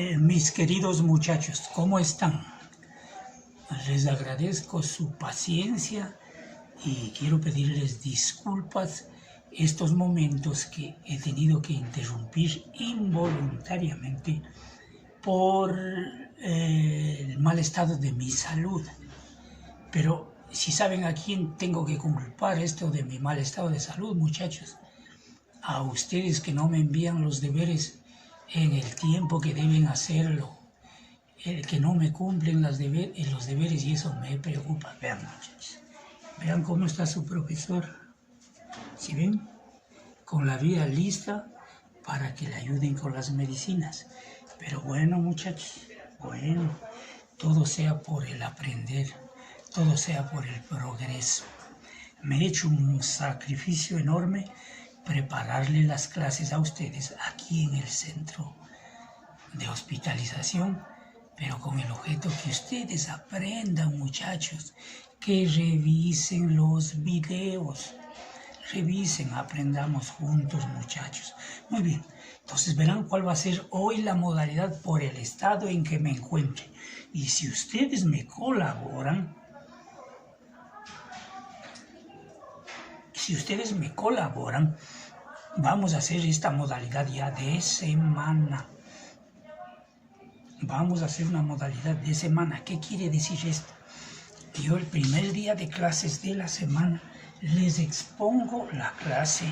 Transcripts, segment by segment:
Mis queridos muchachos, ¿cómo están? Les agradezco su paciencia y quiero pedirles disculpas estos momentos que he tenido que interrumpir involuntariamente por el mal estado de mi salud. Pero si saben a quién tengo que culpar esto de mi mal estado de salud, muchachos, a ustedes que no me envían los deberes en el tiempo que deben hacerlo, que no me cumplen los deberes, y eso me preocupa. Vean, muchachos, vean cómo está su profesor. ¿Sí ven? Con la vía lista para que le ayuden con las medicinas. Pero bueno, muchachos, bueno, todo sea por el aprender, todo sea por el progreso. Me he hecho un sacrificio enorme prepararle las clases a ustedes aquí en el centro de hospitalización, pero con el objeto que ustedes aprendan, muchachos, que revisen los videos, revisen, aprendamos juntos, muchachos. Muy bien, entonces verán cuál va a ser hoy la modalidad por el estado en que me encuentre. Y si ustedes me colaboran, vamos a hacer esta modalidad ya de semana. Vamos a hacer una modalidad de semana. ¿Qué quiere decir esto? Yo el primer día de clases de la semana les expongo la clase,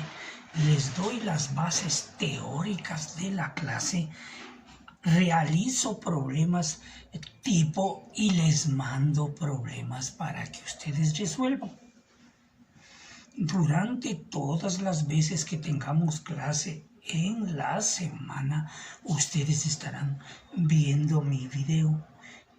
les doy las bases teóricas de la clase, realizo problemas tipo y les mando problemas para que ustedes resuelvan. Durante todas las veces que tengamos clase en la semana, ustedes estarán viendo mi video,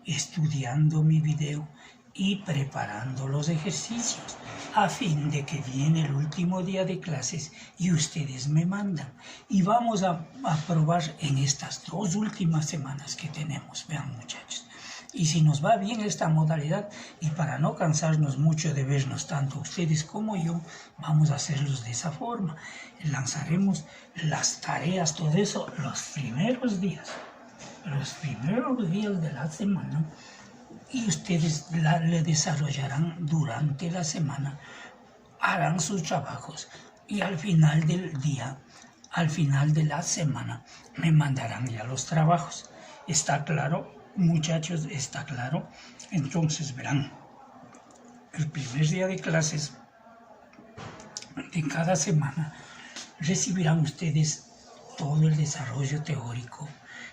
estudiando mi video y preparando los ejercicios, a fin de que viene el último día de clases y ustedes me mandan. Y vamos a probar en estas 2 últimas semanas que tenemos. Vean, muchachos. Y si nos va bien esta modalidad, y para no cansarnos mucho de vernos tanto ustedes como yo, vamos a hacerlos de esa forma. Lanzaremos las tareas, todo eso, los primeros días de la semana, y ustedes le desarrollarán durante la semana, harán sus trabajos, y al final del día, al final de la semana, me mandarán ya los trabajos. ¿Está claro? Muchachos, ¿está claro? Entonces verán, el primer día de clases de cada semana recibirán ustedes todo el desarrollo teórico,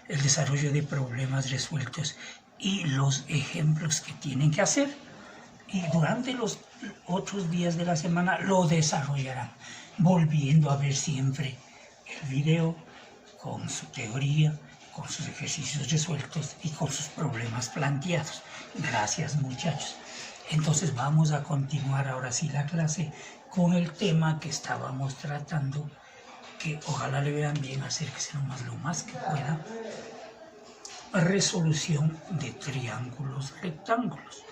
el desarrollo de problemas resueltos y los ejemplos que tienen que hacer. Y durante los otros días de la semana lo desarrollarán, volviendo a ver siempre el video con su teoría, con sus ejercicios resueltos y con sus problemas planteados. Gracias, muchachos. Entonces vamos a continuar ahora sí la clase con el tema que estábamos tratando, que ojalá le vean bien, acérquese nomás lo más que pueda. Resolución de triángulos rectángulos.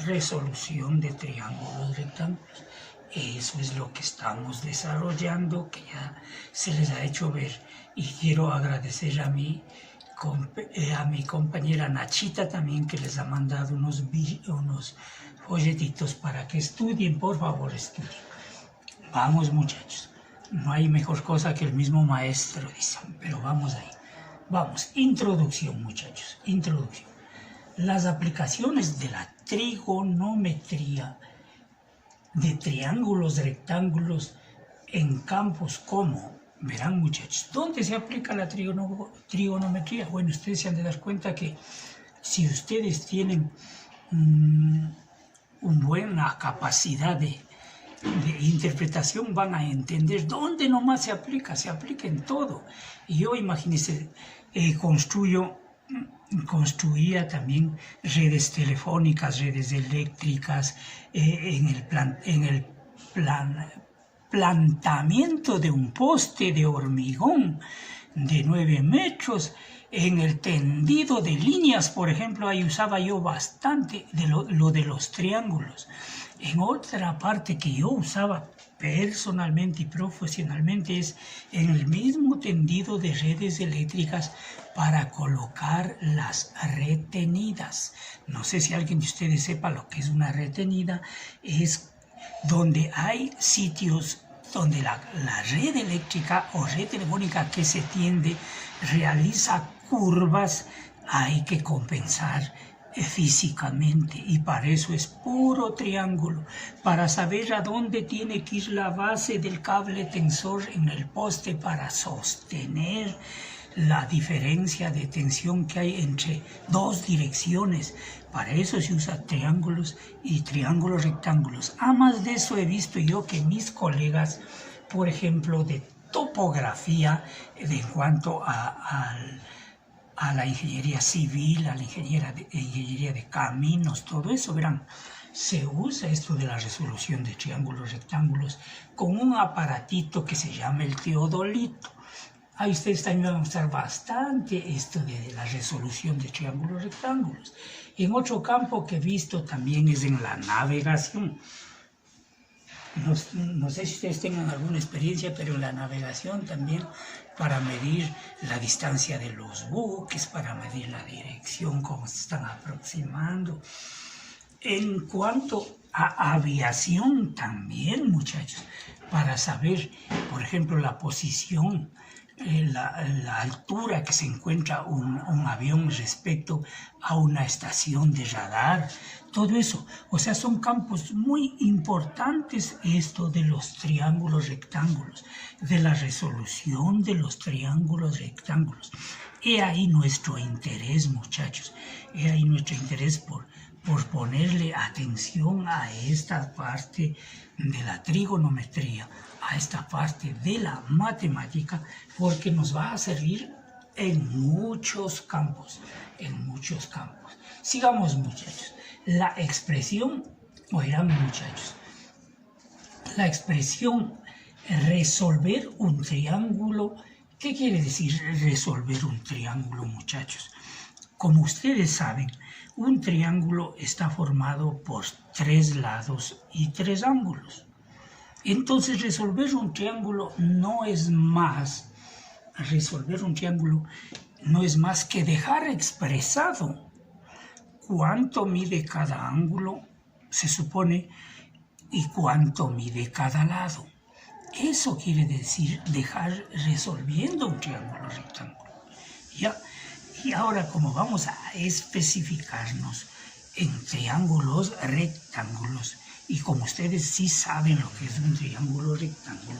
Resolución de triángulos rectángulos. Eso es lo que estamos desarrollando, que ya se les ha hecho ver. Y quiero agradecer a mi compañera Nachita también, que les ha mandado unos folletitos para que estudien. Por favor, estudien. Vamos, muchachos. No hay mejor cosa que el mismo maestro, dicen. Pero vamos ahí. Vamos. Introducción, muchachos. Introducción. Las aplicaciones de la trigonometría de triángulos rectángulos en campos como, verán, muchachos, ¿dónde se aplica la trigonometría? Bueno, ustedes se han de dar cuenta que si ustedes tienen una buena capacidad de interpretación, van a entender dónde nomás se aplica en todo. Y yo, imagínense, construía también redes telefónicas, redes eléctricas, en el plantamiento de un poste de hormigón de 9 metros, en el tendido de líneas, por ejemplo. Ahí usaba yo bastante lo de los triángulos. En otra parte que yo usaba personalmente y profesionalmente es en el mismo tendido de redes eléctricas para colocar las retenidas. No sé si alguien de ustedes sepa lo que es una retenida. Es donde hay sitios donde la red eléctrica o red telefónica que se tiende realiza curvas, hay que compensar físicamente, y para eso es puro triángulo, para saber a dónde tiene que ir la base del cable tensor en el poste para sostener la diferencia de tensión que hay entre dos direcciones. Para eso se usa triángulos y triángulos rectángulos. Además de eso he visto yo que mis colegas, por ejemplo, de topografía, en cuanto a la ingeniería civil, a la ingeniería de caminos, todo eso, verán, se usa esto de la resolución de triángulos rectángulos con un aparatito que se llama el teodolito. Ahí ustedes también van a usar bastante esto de la resolución de triángulos rectángulos. En otro campo que he visto también es en la navegación. No sé si ustedes tengan alguna experiencia, pero en la navegación también, para medir la distancia de los buques, para medir la dirección, cómo se están aproximando. En cuanto a aviación también, muchachos, para saber, por ejemplo, la posición, la altura que se encuentra un avión respecto a una estación de radar, todo eso. O sea, son campos muy importantes esto de los triángulos rectángulos, de la resolución de los triángulos rectángulos. He ahí nuestro interés, muchachos, he ahí nuestro interés por ponerle atención a esta parte de la trigonometría, a esta parte de la matemática, porque nos va a servir en muchos campos, Sigamos, muchachos. La expresión, oirán, muchachos, la expresión resolver un triángulo, ¿qué quiere decir resolver un triángulo, muchachos? Como ustedes saben, un triángulo está formado por 3 lados y 3 ángulos. Entonces, resolver un triángulo no es más que dejar expresado cuánto mide cada ángulo, se supone, y cuánto mide cada lado. Eso quiere decir dejar resolviendo un triángulo rectángulo. ¿Ya? Y ahora, como vamos a especificarnos en triángulos rectángulos, y como ustedes sí saben lo que es un triángulo rectángulo,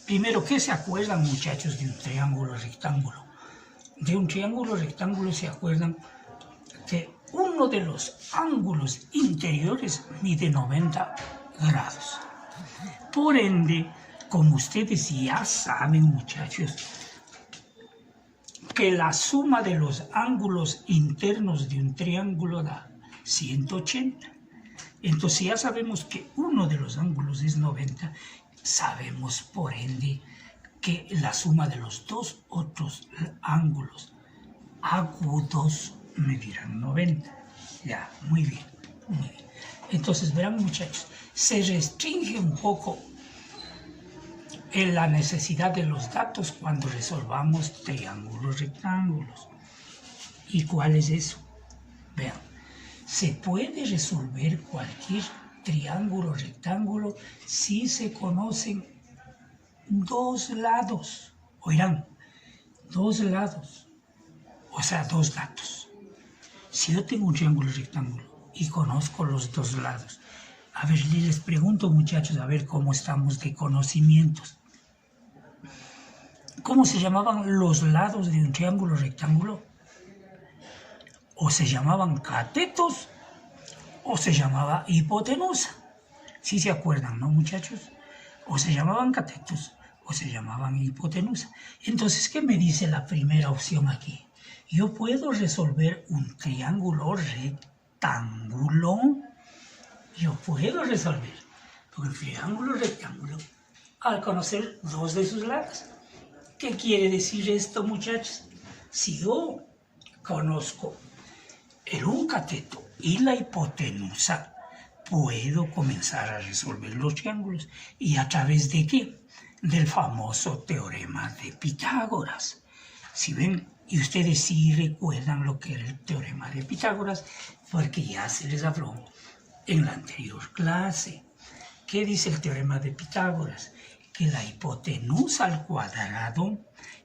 primero, ¿qué se acuerdan, muchachos, de un triángulo rectángulo? De un triángulo rectángulo se acuerdan que uno de los ángulos interiores mide 90 grados. Por ende, como ustedes ya saben, muchachos, que la suma de los ángulos internos de un triángulo da 180. Entonces ya sabemos que uno de los ángulos es 90. Sabemos, por ende, que la suma de los dos otros ángulos agudos medirán 90. Ya, muy bien, muy bien. Entonces, verán, muchachos, se restringe un poco en la necesidad de los datos cuando resolvamos triángulos rectángulos. ¿Y cuál es eso? Vean, se puede resolver cualquier triángulo rectángulo si se conocen 2 lados. Oirán, 2 lados, o sea, 2 datos. Si yo tengo un triángulo rectángulo y conozco los 2 lados, a ver, les pregunto, muchachos, a ver cómo estamos de conocimientos. ¿Cómo se llamaban los lados de un triángulo rectángulo? O se llamaban catetos o se llamaba hipotenusa. ¿Sí se acuerdan, no, muchachos? O se llamaban catetos o se llamaban hipotenusa. Entonces, ¿qué me dice la primera opción aquí? Yo puedo resolver un triángulo rectángulo. Yo puedo resolver un triángulo rectángulo al conocer 2 de sus lados. ¿Qué quiere decir esto, muchachos? Si yo conozco el un cateto y la hipotenusa, puedo comenzar a resolver los triángulos. ¿Y a través de qué? Del famoso teorema de Pitágoras. Si ven, y ustedes sí recuerdan lo que era el teorema de Pitágoras, porque ya se les habló en la anterior clase. ¿Qué dice el teorema de Pitágoras? Que la hipotenusa al cuadrado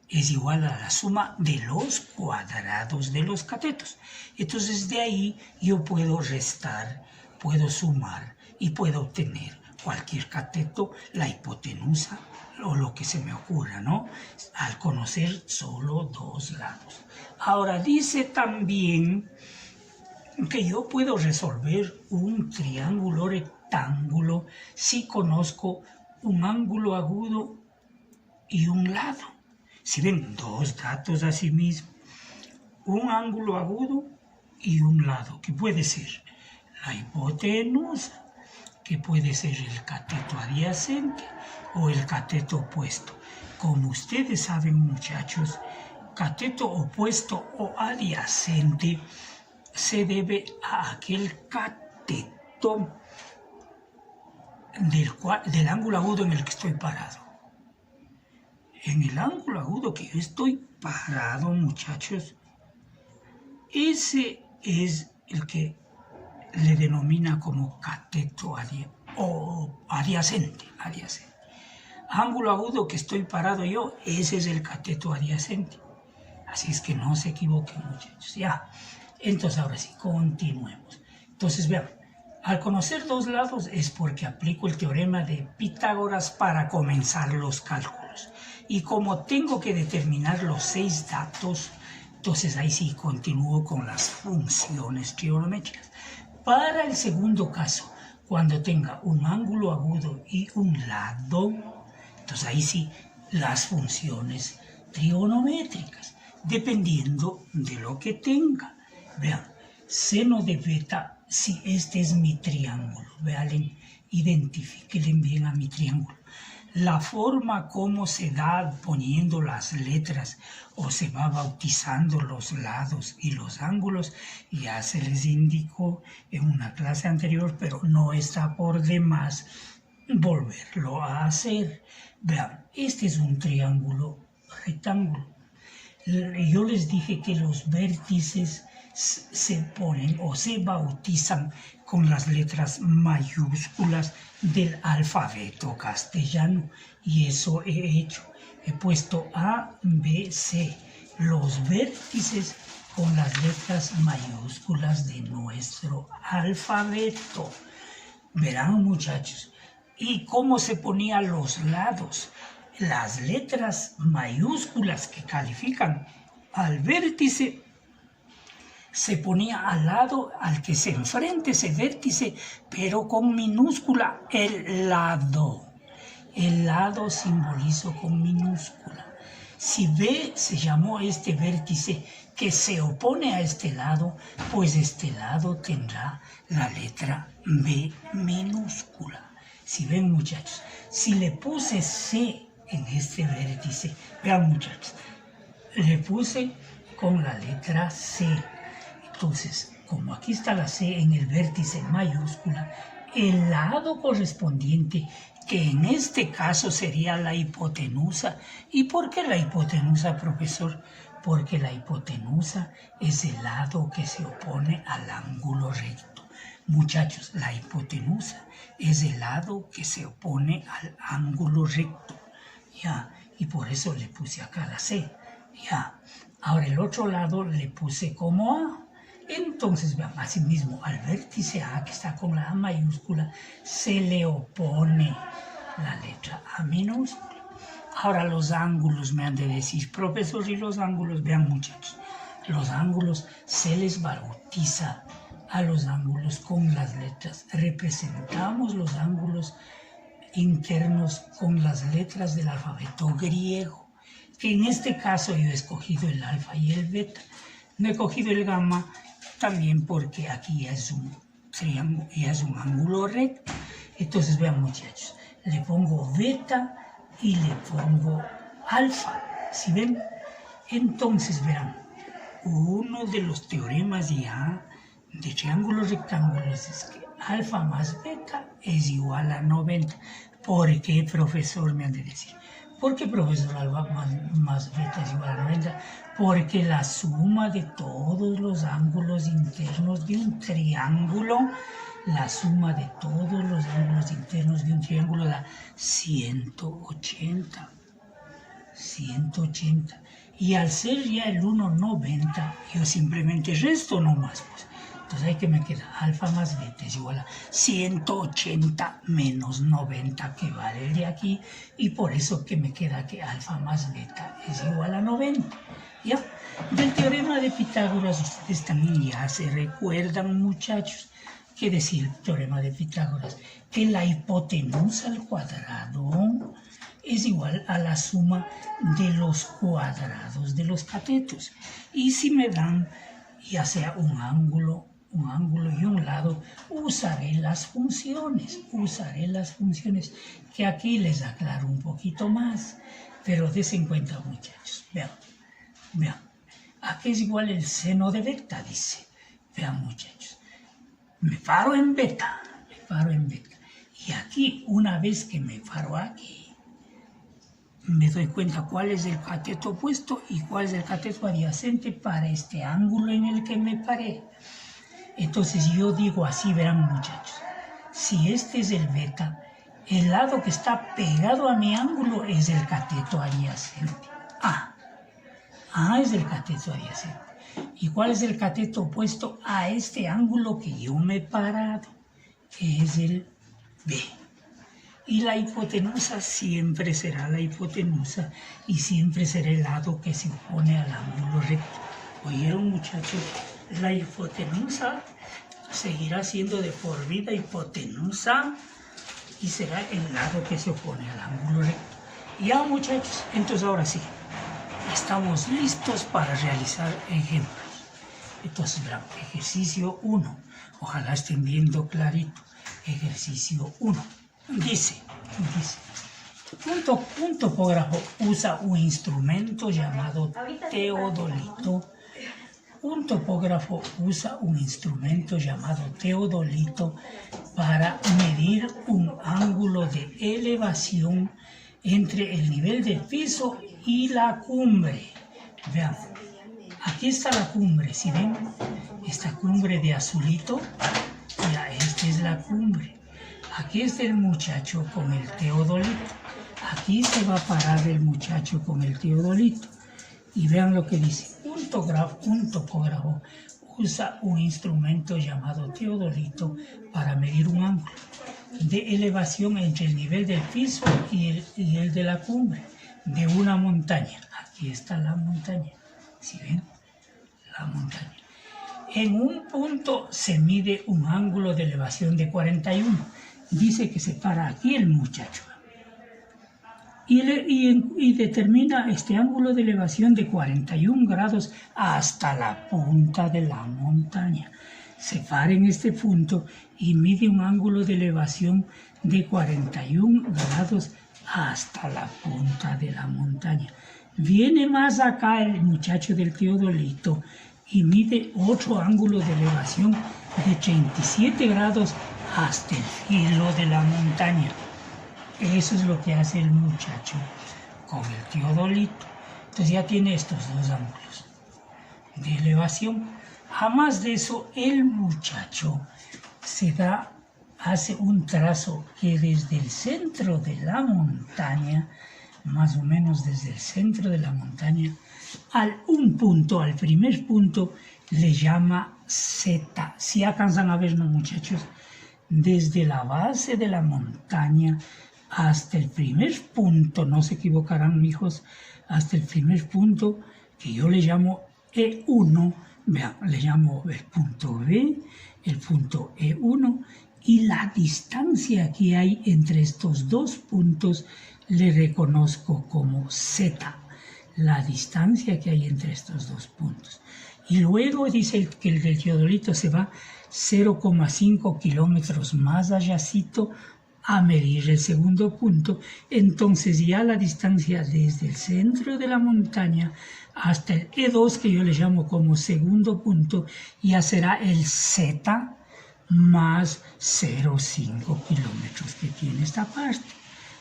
es igual a la suma de los cuadrados de los catetos. Entonces de ahí yo puedo restar, puedo sumar y puedo obtener cualquier cateto, la hipotenusa o lo que se me ocurra, ¿no? Al conocer solo dos lados. Ahora dice también que yo puedo resolver un triángulo rectángulo si conozco un ángulo agudo y un lado. Si ven, dos datos así mismo, un ángulo agudo y un lado, que puede ser la hipotenusa, que puede ser el cateto adyacente o el cateto opuesto. Como ustedes saben, muchachos, cateto opuesto o adyacente se debe a aquel cateto del ángulo agudo en el que estoy parado. En el ángulo agudo que yo estoy parado, muchachos, ese es el que le denomina como cateto adyacente. Ángulo agudo que estoy parado yo, ese es el cateto adyacente. Así es que no se equivoquen, muchachos. Ya, entonces ahora sí, continuemos. Entonces vean, al conocer dos lados es porque aplico el teorema de Pitágoras para comenzar los cálculos. Y como tengo que determinar los 6 datos, entonces ahí sí continúo con las funciones trigonométricas. Para el segundo caso, cuando tenga un ángulo agudo y un lado, entonces ahí sí las funciones trigonométricas, dependiendo de lo que tenga. Vean, seno de beta, si este es mi triángulo, vean, identifíquenle bien a mi triángulo. La forma como se da poniendo las letras o se va bautizando los lados y los ángulos, ya se les indicó en una clase anterior, pero no está por demás volverlo a hacer. Vean, este es un triángulo rectángulo. Yo les dije que los vértices se ponen o se bautizan con las letras mayúsculas del alfabeto castellano, y eso he hecho. He puesto A, B, C, los vértices con las letras mayúsculas de nuestro alfabeto. Verán, muchachos, y cómo se ponían los lados. Las letras mayúsculas que califican al vértice se ponía al lado al que se enfrente ese vértice, pero con minúscula el lado. El lado simbolizo con minúscula. Si B se llamó este vértice que se opone a este lado, pues este lado tendrá la letra B minúscula. Si ven, muchachos, si le puse C en este vértice, vean, muchachos, le puse con la letra C. Entonces, como aquí está la C en el vértice mayúscula, el lado correspondiente, que en este caso sería la hipotenusa. ¿Y por qué la hipotenusa, profesor? Porque la hipotenusa es el lado que se opone al ángulo recto. Muchachos, la hipotenusa es el lado que se opone al ángulo recto. Ya, y por eso le puse acá la C. Ya, ahora el otro lado le puse como A. Entonces, vean, así mismo, al vértice A, que está con la A mayúscula, se le opone la letra A minúscula. Ahora los ángulos me han de decir, profesor, y los ángulos, vean, muchachos, los ángulos se les bautiza a los ángulos con las letras. Representamos los ángulos internos con las letras del alfabeto griego, que en este caso yo he escogido el alfa y el beta. No he cogido el gamma también porque aquí ya es un triángulo, ya es un ángulo recto. Entonces vean, muchachos, le pongo beta y le pongo alfa. ¿Sí ven? Entonces vean, uno de los teoremas ya de triángulos rectángulos es que alfa más beta es igual a 90. ¿Por qué, profesor? Me han de decir. ¿Por qué, profesor, alfa más beta es igual a 90? Porque la suma de todos los ángulos internos de un triángulo, la suma de todos los ángulos internos de un triángulo da 180. 180. Y al ser ya el 1,90, yo simplemente resto nomás, pues. Entonces ahí que me queda alfa más beta es igual a 180 menos 90, que vale el de aquí, y por eso que me queda que alfa más beta es igual a 90. ¿Ya? Del teorema de Pitágoras ustedes también ya se recuerdan, muchachos. ¿Qué decía el teorema de Pitágoras? Que la hipotenusa al cuadrado es igual a la suma de los cuadrados de los catetos. Y si me dan ya sea un ángulo y un lado, usaré las funciones, que aquí les aclaro un poquito más, pero dense en cuenta, muchachos. Vean, aquí es igual el seno de beta, dice. Vean, muchachos, me paro en beta, y aquí, una vez que me paro aquí, me doy cuenta cuál es el cateto opuesto y cuál es el cateto adyacente para este ángulo en el que me paré. Entonces yo digo así, verán, muchachos, si este es el beta, el lado que está pegado a mi ángulo es el cateto adyacente. Es el cateto adyacente. ¿Y cuál es el cateto opuesto a este ángulo que yo me he parado? Que es el B. Y la hipotenusa siempre será la hipotenusa y siempre será el lado que se opone al ángulo recto. ¿Oyeron, muchachos? La hipotenusa seguirá siendo de por vida hipotenusa y será el lado que se opone al ángulo recto. Ya, muchachos, entonces ahora sí, estamos listos para realizar ejemplos. Entonces, verán, ejercicio 1. Ojalá estén viendo clarito. Ejercicio 1. Dice, un topógrafo usa un instrumento llamado teodolito. Un topógrafo usa un instrumento llamado teodolito para medir un ángulo de elevación entre el nivel del piso y la cumbre. Vean, aquí está la cumbre, ¿sí ven? Esta cumbre de azulito, ya esta es la cumbre. Aquí está el muchacho con el teodolito. Aquí se va a parar el muchacho con el teodolito. Y vean lo que dice. Un topógrafo usa un instrumento llamado teodolito para medir un ángulo de elevación entre el nivel del piso y el de la cumbre de una montaña. Aquí está la montaña. ¿Sí ven? La montaña. En un punto se mide un ángulo de elevación de 41. Dice que se para aquí el muchacho y determina este ángulo de elevación de 41 grados hasta la punta de la montaña. Se para en este punto y mide un ángulo de elevación de 41 grados hasta la punta de la montaña. Viene más acá el muchacho del teodolito y mide otro ángulo de elevación de 37 grados hasta el filo de la montaña. Eso es lo que hace el muchacho con el teodolito. Entonces ya tiene estos dos ángulos de elevación. Además de eso, el muchacho hace un trazo que desde el centro de la montaña, más o menos desde el centro de la montaña, al primer punto, le llama Z. Si alcanzan a vernos, muchachos, desde la base de la montaña hasta el primer punto, no se equivocarán, mijos, hasta el primer punto que yo le llamo E1, vean, le llamo el punto B, el punto E1, y la distancia que hay entre estos dos puntos le reconozco como Z, la distancia que hay entre estos dos puntos. Y luego dice que el del teodolito se va 0,5 kilómetros más allácito a medir el segundo punto. Entonces ya la distancia desde el centro de la montaña hasta el E2, que yo le llamo como segundo punto, ya será el Z más 0,5 kilómetros que tiene esta parte.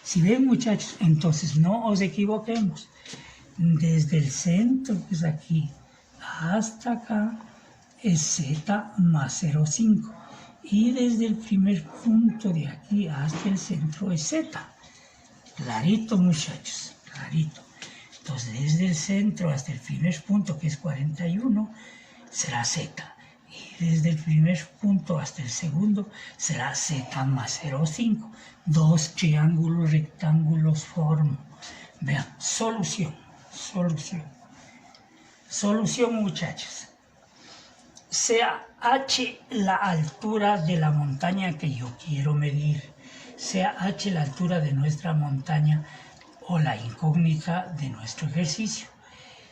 Si ven, muchachos, entonces no os equivoquemos. Desde el centro, pues aquí, hasta acá, es z más 0,5. Y desde el primer punto de aquí hasta el centro es z. Clarito, muchachos, clarito. Entonces, desde el centro hasta el primer punto, que es 41, será z. Y desde el primer punto hasta el segundo será z más 0,5. Dos triángulos rectángulos forman. Vean, solución. Solución, muchachos. Sea h la altura de la montaña que yo quiero medir, sea h la altura de nuestra montaña o la incógnita de nuestro ejercicio,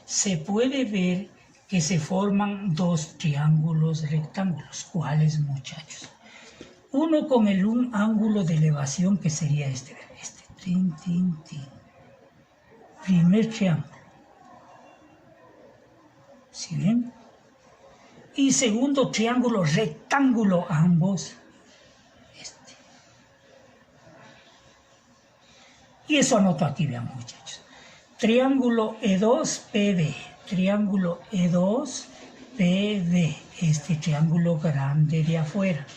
se puede ver que se forman dos triángulos rectángulos. ¿Cuáles, muchachos? Uno con un ángulo de elevación que sería este. Primer triángulo. ¿Sí ven? Y segundo triángulo rectángulo, ambos. Y eso anoto aquí, vean, muchachos. Triángulo E2PB. Triángulo E2PB. Este triángulo grande de afuera.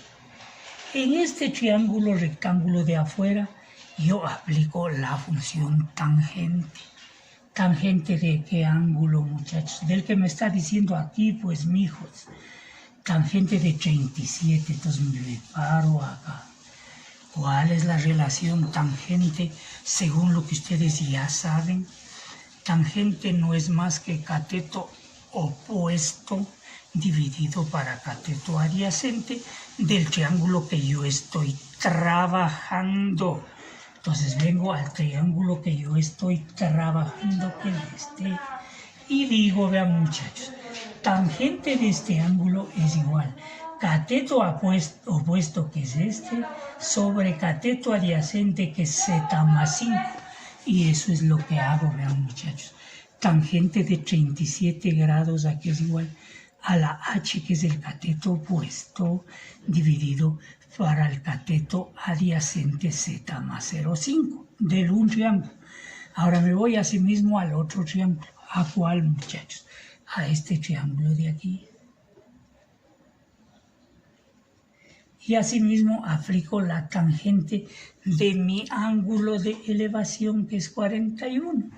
En este triángulo rectángulo de afuera, yo aplico la función tangente. ¿Tangente de qué ángulo, muchachos? Del que me está diciendo aquí, pues, mijos. Tangente de 37, entonces me paro acá. ¿Cuál es la relación tangente según lo que ustedes ya saben? Tangente no es más que cateto opuesto dividido para cateto adyacente del triángulo que yo estoy trabajando. Entonces vengo al triángulo que yo estoy trabajando, que es este, y digo, vean, muchachos, tangente de este ángulo es igual cateto opuesto, que es este, sobre cateto adyacente, que es z más 5. Y eso es lo que hago, vean, muchachos. Tangente de 37 grados aquí es igual a la h, que es el cateto opuesto, dividido para el cateto adyacente z más 0,5 del un triángulo. Ahora me voy asimismo al otro triángulo. ¿A cuál, muchachos? A este triángulo de aquí. Y asimismo aplico la tangente de mi ángulo de elevación, que es 41.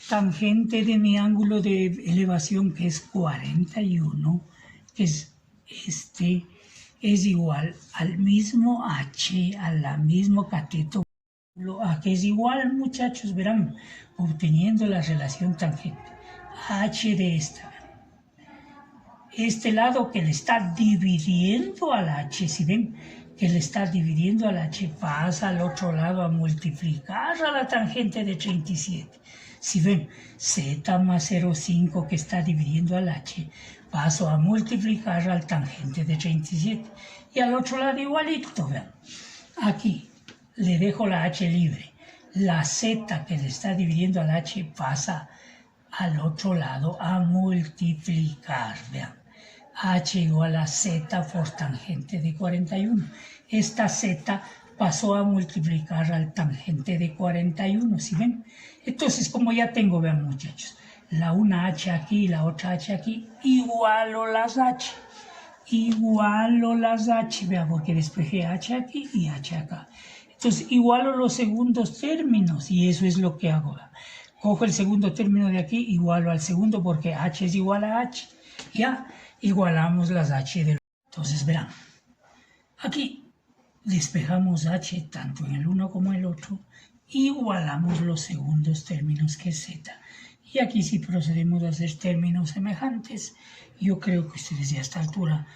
Tangente de mi ángulo de elevación, que es 41, que es este, es igual al mismo h, a la mismo cateto, a que es igual, muchachos, verán, obteniendo la relación tangente. H de este lado que le está dividiendo al h, si ven que le está dividiendo al h, pasa al otro lado a multiplicar a la tangente de 37. Si ven, z más 0,5 que está dividiendo al h, paso a multiplicar al tangente de 37. Y al otro lado igualito, vean. Aquí le dejo la h libre. La z que le está dividiendo al h pasa al otro lado a multiplicar, vean. H igual a z por tangente de 41. Esta z pasó a multiplicar al tangente de 41, ¿sí ven? Entonces, como ya tengo, vean, muchachos, la una h aquí y la otra h aquí, igualo las h. Igualo las h, vean, porque despejé h aquí y h acá. Entonces, igualo los segundos términos, y eso es lo que hago, vean. Cojo el segundo término de aquí, igualo al segundo, porque h es igual a h. Ya igualamos las h del... Entonces, verán, aquí despejamos h tanto en el uno como en el otro, igualamos los segundos términos, que es z. Y aquí, si procedemos a hacer términos semejantes, yo creo que ustedes ya a esta altura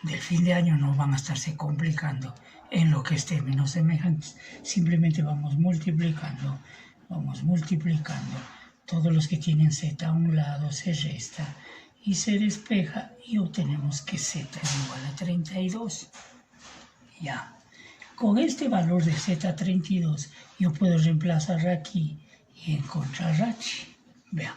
del fin de año no van a estarse complicando en lo que es términos semejantes. Simplemente vamos multiplicando. Todos los que tienen z a un lado se resta y se despeja, y obtenemos que z es igual a 32. Ya. Con este valor de z32 yo puedo reemplazar aquí y encontrar h. Vean,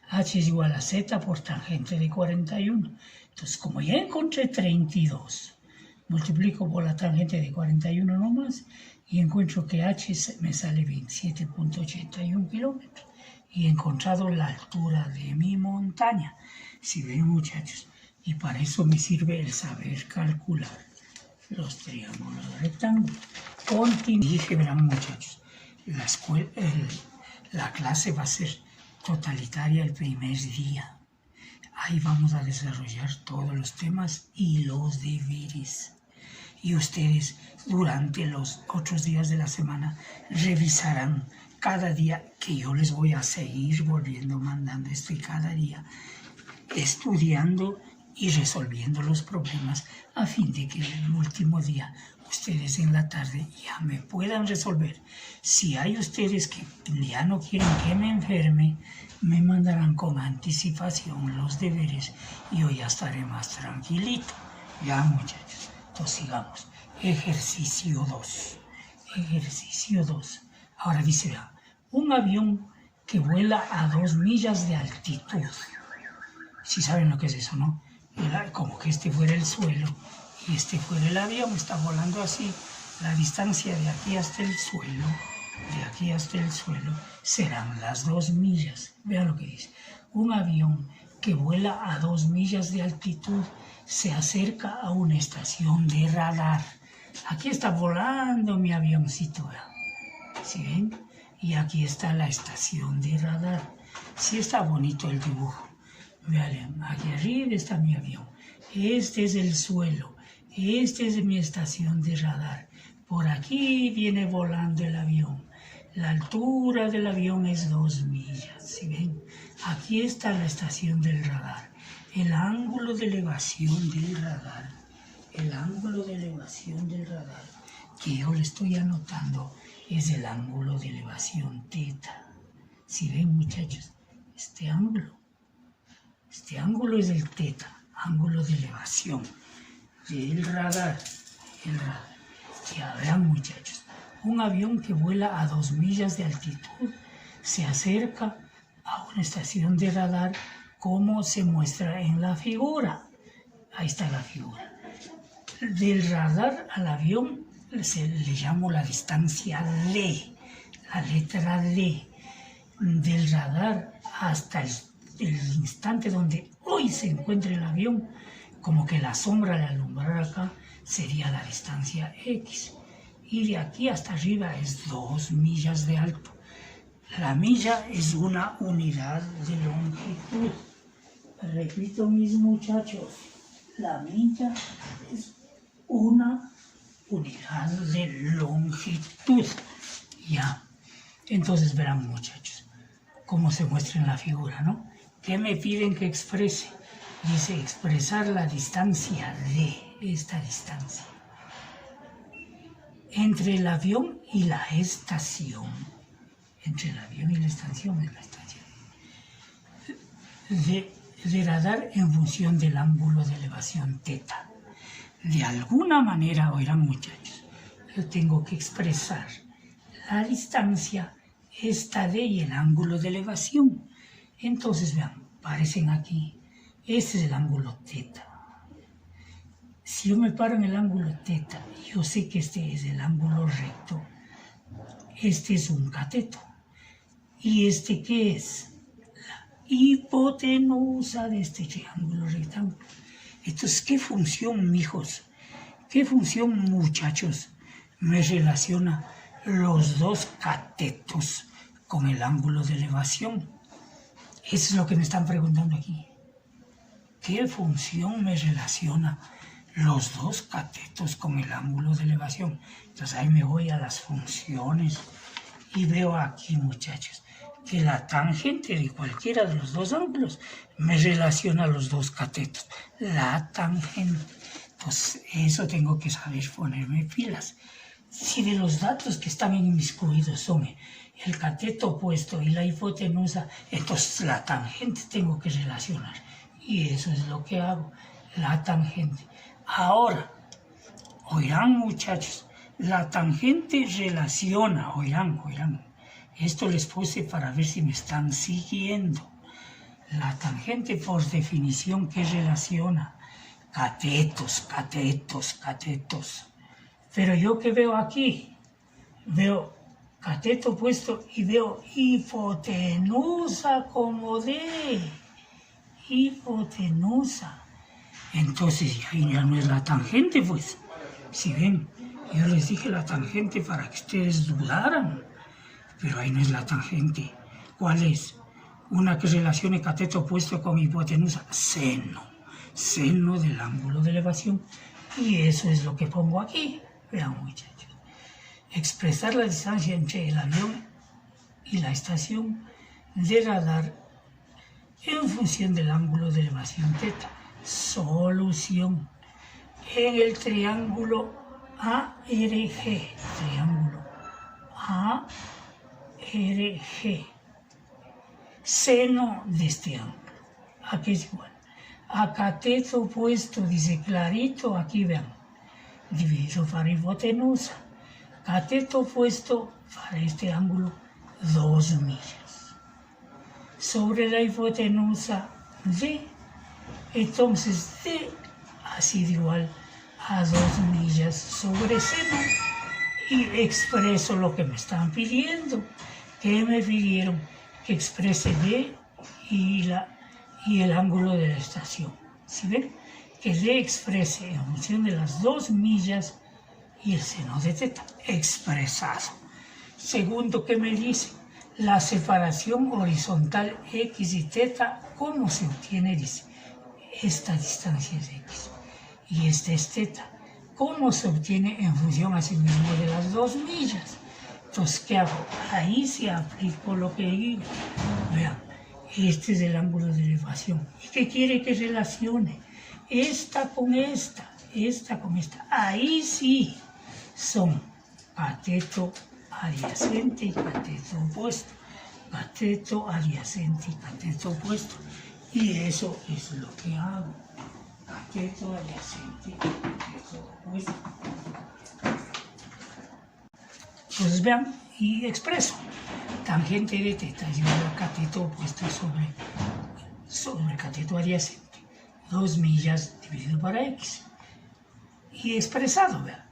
h es igual a z por tangente de 41. Entonces, como ya encontré 32, multiplico por la tangente de 41 nomás y encuentro que h me sale 27.81 kilómetros. Y he encontrado la altura de mi montaña. Si ven, muchachos, y para eso me sirve el saber calcular los triángulos rectángulos. Dije, verán, muchachos, la clase va a ser totalitaria el primer día. Ahí vamos a desarrollar todos los temas y los deberes. Y ustedes durante los otros días de la semana revisarán cada día, que yo les voy a seguir volviendo mandando esto, y cada día estudiando y resolviendo los problemas a fin de que en el último día ustedes en la tarde ya me puedan resolver. Si hay ustedes que ya no quieren que me enferme, me mandarán con anticipación los deberes y yo ya estaré más tranquilito. Ya, muchachos, entonces sigamos. Ejercicio 2. Ejercicio 2. Ahora dice, vean, un avión que vuela a 2 millas de altitud. Si saben lo que es eso, ¿no? Como que este fuera el suelo y este fuera el avión, está volando así. La distancia de aquí hasta el suelo, serán las 2 millas. Vean lo que dice. Un avión que vuela a 2 millas de altitud se acerca a una estación de radar. Aquí está volando mi avioncito, ¿verdad? ¿Sí ven? Y aquí está la estación de radar. Sí está bonito el dibujo. Vean, aquí arriba está mi avión. Este es el suelo. Esta es mi estación de radar. Por aquí viene volando el avión. La altura del avión es 2 millas. ¿Sí ven? Aquí está la estación del radar. El ángulo de elevación del radar. El ángulo de elevación del radar que yo le estoy anotando es el ángulo de elevación teta. ¿Sí ven, muchachos? Este ángulo es el teta, ángulo de elevación del radar. Ya vean, muchachos, un avión que vuela a 2 millas de altitud se acerca a una estación de radar como se muestra en la figura. Ahí está la figura. Del radar al avión le llamo la distancia D, la letra D. Del radar hasta el instante donde hoy se encuentra el avión, como que la sombra de alumbrar acá sería la distancia X. Y de aquí hasta arriba es 2 millas de alto. La milla es una unidad de longitud. Repito, mis muchachos, la milla es una unidad de longitud. Ya. Entonces verán, muchachos, cómo se muestra en la figura, ¿no? ¿Qué me piden que exprese? Dice expresar la distancia de esta distancia entre el avión y la estación. Entre el avión y la estación es la estación. De radar en función del ángulo de elevación teta. De alguna manera, oirán, muchachos, yo tengo que expresar la distancia, esta D y el ángulo de elevación. Entonces, vean, aparecen aquí. Este es el ángulo teta. Si yo me paro en el ángulo teta, yo sé que este es el ángulo recto. Este es un cateto. ¿Y este qué es? La hipotenusa de este triángulo rectángulo. Entonces, ¿qué función, mijos? ¿Qué función, muchachos, me relaciona los dos catetos con el ángulo de elevación? Eso es lo que me están preguntando aquí. ¿Qué función me relaciona los dos catetos con el ángulo de elevación? Entonces ahí me voy a las funciones y veo aquí, muchachos, que la tangente de cualquiera de los dos ángulos me relaciona los dos catetos. La tangente. Entonces eso tengo que saber ponerme pilas. Si de los datos que están inmiscuidos son el cateto opuesto y la hipotenusa, entonces la tangente tengo que relacionar. Y eso es lo que hago, la tangente. Ahora, oirán, muchachos, la tangente relaciona, oirán. Esto les puse para ver si me están siguiendo. La tangente, por definición, ¿qué relaciona? catetos, catetos, catetos. Pero yo que veo aquí, veo cateto puesto y veo hipotenusa como de hipotenusa. Entonces ya no es la tangente, pues. Si ven, yo les dije la tangente para que ustedes dudaran, pero ahí no es la tangente. ¿Cuál es? Una que relacione cateto opuesto con hipotenusa, seno del ángulo de elevación. Y eso es lo que pongo aquí. Vean, muchachos. Expresar la distancia entre el avión y la estación de radar en función del ángulo de elevación θ. Solución. En el triángulo ARG. Triángulo ARG. Seno de este ángulo. Aquí es igual. A cateto opuesto, dice clarito, aquí vean. Dividido para hipotenusa. Cateto opuesto para este ángulo, 2 millas. Sobre la hipotenusa D, entonces D ha sido igual a 2 millas sobre seno. Y expreso lo que me están pidiendo. ¿Qué me pidieron? Que exprese D y el ángulo de la estación. ¿Sí ven? Que D exprese en función de las 2 millas y el seno de θ expresado. Segundo, que me dice la separación horizontal X y θ, ¿cómo se obtiene? Dice, esta distancia es X y esta es θ. ¿Cómo se obtiene? En función asimismo de las 2 millas. Entonces, ¿qué hago? Ahí se aplico lo que digo. Vean, este es el ángulo de elevación. ¿Y qué quiere que relacione? Esta con esta con esta. Ahí sí son cateto adyacente y cateto opuesto. Cateto adyacente y cateto opuesto. Y eso es lo que hago. Cateto adyacente y cateto opuesto. Entonces vean y expreso. Tangente de θ es igual a cateto opuesto sobre cateto adyacente. 2 millas dividido para X. Y expresado, vean.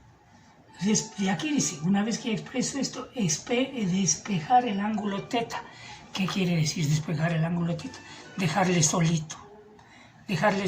De aquí dice, una vez que expreso esto, despejar el ángulo θ. ¿Qué quiere decir despejar el ángulo θ? Dejarle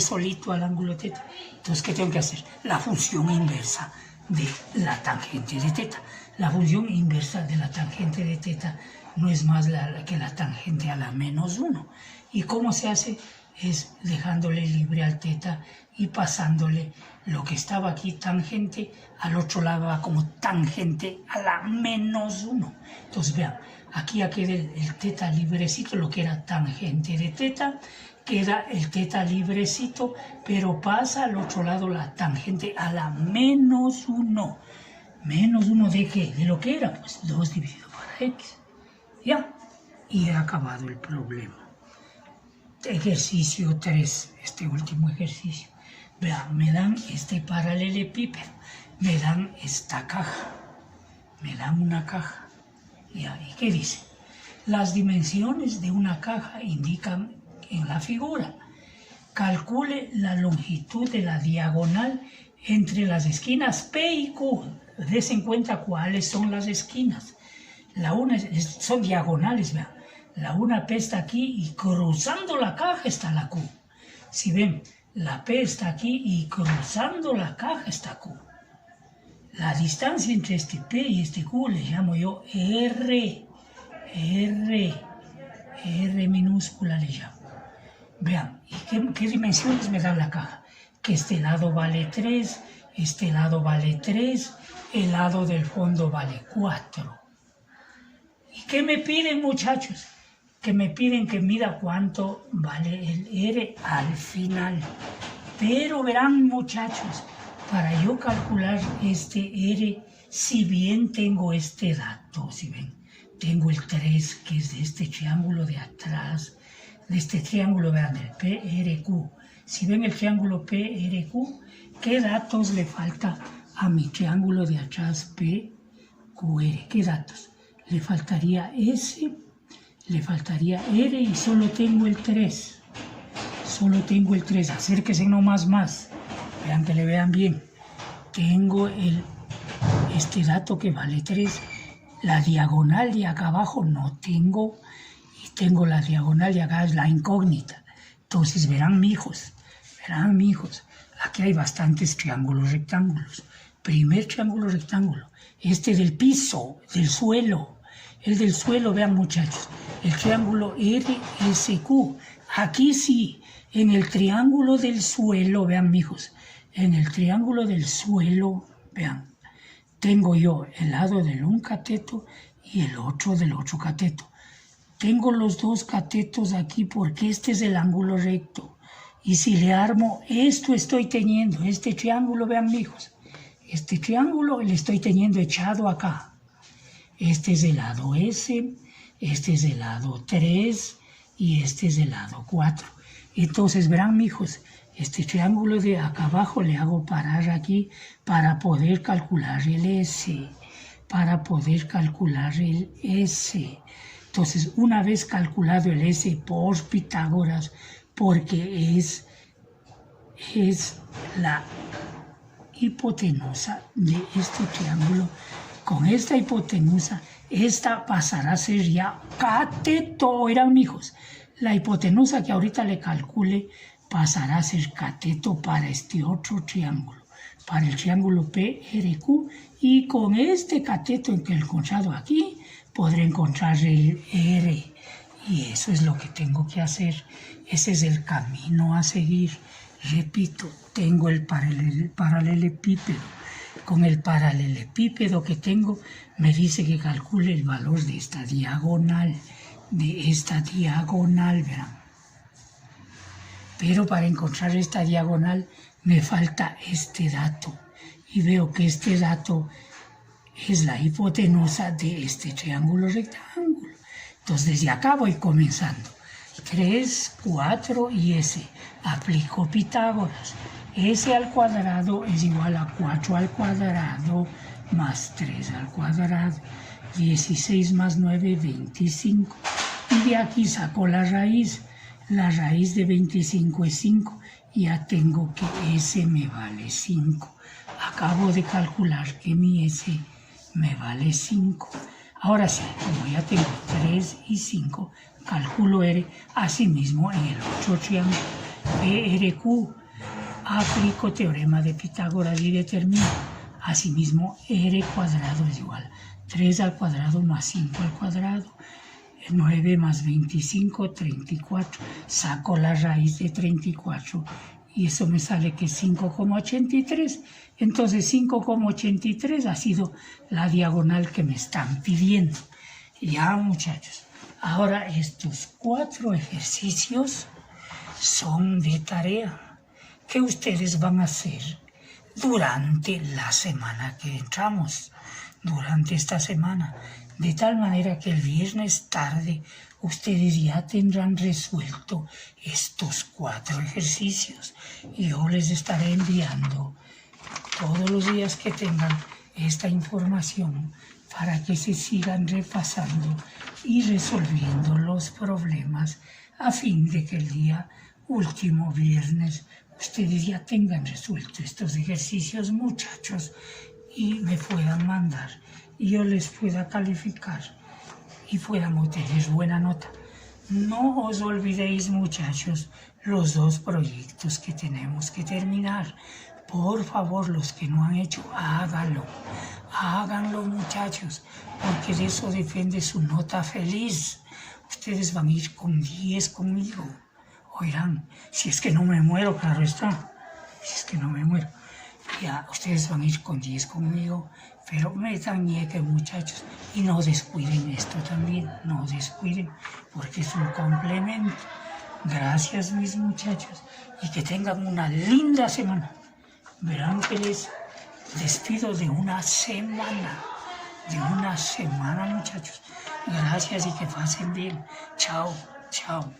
solito al ángulo θ. Entonces, ¿qué tengo que hacer? La función inversa de la tangente de θ. La función inversa de la tangente de θ no es más que la tangente a la menos 1. ¿Y cómo se hace? Es dejándole libre al θ y pasándole lo que estaba aquí tangente, al otro lado va como tangente a la menos 1. Entonces vean, aquí ya queda el θ librecito, lo que era tangente de θ, queda el θ librecito, pero pasa al otro lado la tangente a la menos 1. ¿Menos 1 de qué? De lo que era, pues 2 dividido para X. Ya, y he acabado el problema. Ejercicio 3, este último ejercicio. Vean, me dan este paralelepípedo, me dan esta caja, me dan una caja. ¿Y qué dice? Las dimensiones de una caja indican en la figura. Calcule la longitud de la diagonal entre las esquinas P y Q. Desen en cuenta cuáles son las esquinas. La una son diagonales, vean. La una P está aquí y cruzando la caja está la Q. Si ven, la P está aquí y cruzando la caja está Q. La distancia entre este P y este Q le llamo yo R. R minúscula le llamo. Vean, ¿y qué dimensiones me da la caja? Que este lado vale 3, este lado vale 3, el lado del fondo vale 4. ¿Y qué me piden, muchachos? Que me piden que mida cuánto vale el R al final. Pero verán, muchachos, para yo calcular este R, si bien tengo este dato, si ven, tengo el 3, que es de este triángulo de atrás, de este triángulo, vean, del PRQ. Si ven el triángulo PRQ, ¿qué datos le falta a mi triángulo de atrás PQR? ¿Qué datos? Le faltaría S, le faltaría R y solo tengo el 3. Solo tengo el 3. Acérquese nomás más. vean que le vean bien. Tengo este dato que vale 3. La diagonal de acá abajo no tengo, y tengo la diagonal de acá, es la incógnita. Entonces verán, mijos, aquí hay bastantes triángulos rectángulos. Primer triángulo rectángulo, este del piso, del suelo. El del suelo, vean muchachos, el triángulo RSQ. Aquí sí, en el triángulo del suelo, vean mijos, en el triángulo del suelo, vean, tengo yo el lado del un cateto y el otro del otro cateto. Tengo los dos catetos aquí porque este es el ángulo recto. Y si le armo, esto estoy teniendo, este triángulo, vean mijos, este triángulo le estoy teniendo echado acá. Este es el lado S, este es el lado 3 y este es el lado 4. Entonces verán mijos, este triángulo de acá abajo le hago parar aquí para poder calcular el S, Entonces, una vez calculado el S por Pitágoras, porque es la hipotenusa de este triángulo, con esta hipotenusa, esta pasará a ser ya cateto. Oirán, mijos, la hipotenusa que ahorita le calcule pasará a ser cateto para este otro triángulo, para el triángulo PRQ, y con este cateto que he encontrado aquí, podré encontrar el R, y eso es lo que tengo que hacer. Ese es el camino a seguir. Repito, tengo el paralelepípedo. Con el paralelepípedo que tengo, me dice que calcule el valor de esta diagonal, verán. Pero para encontrar esta diagonal me falta este dato. Y veo que este dato es la hipotenusa de este triángulo rectángulo. Entonces desde acá voy comenzando. 3, 4 y S. Aplico Pitágoras. S al cuadrado es igual a 4 al cuadrado más 3 al cuadrado. 16 más 9, 25. Y de aquí saco la raíz. La raíz de 25 es 5. Ya tengo que S me vale 5. Acabo de calcular que mi S me vale 5. Ahora sí, como ya tengo 3 y 5, calculo R. Asimismo, en el otro triángulo PRQ, aplico teorema de Pitágoras y determino. Asimismo, R cuadrado es igual a 3 al cuadrado más 5 al cuadrado. 9 más 25, 34. Saco la raíz de 34 y eso me sale que 5,83. Entonces 5,83 ha sido la diagonal que me están pidiendo. Ya, muchachos, ahora estos 4 ejercicios son de tarea que ustedes van a hacer durante la semana que entramos, durante esta semana, de tal manera que el viernes tarde ustedes ya tendrán resuelto estos 4 ejercicios y yo les estaré enviando todos los días que tengan esta información para que se sigan repasando y resolviendo los problemas a fin de que el día último viernes ustedes ya tengan resuelto estos ejercicios, muchachos, y me puedan mandar y yo les pueda calificar y puedan obtener buena nota. No os olvidéis, muchachos, los 2 proyectos que tenemos que terminar. Por favor, los que no han hecho, háganlo. Háganlo, muchachos, porque de eso depende su nota feliz. Ustedes van a ir con 10 conmigo. Oirán, si es que no me muero, claro está. Si es que no me muero. Ya, ustedes van a ir con 10 conmigo, pero me dan niegue, muchachos, y no descuiden esto también, no descuiden, porque es un complemento. Gracias, mis muchachos, y que tengan una linda semana. Verán que les despido de una semana, muchachos. Gracias y que pasen bien. Chao, chao.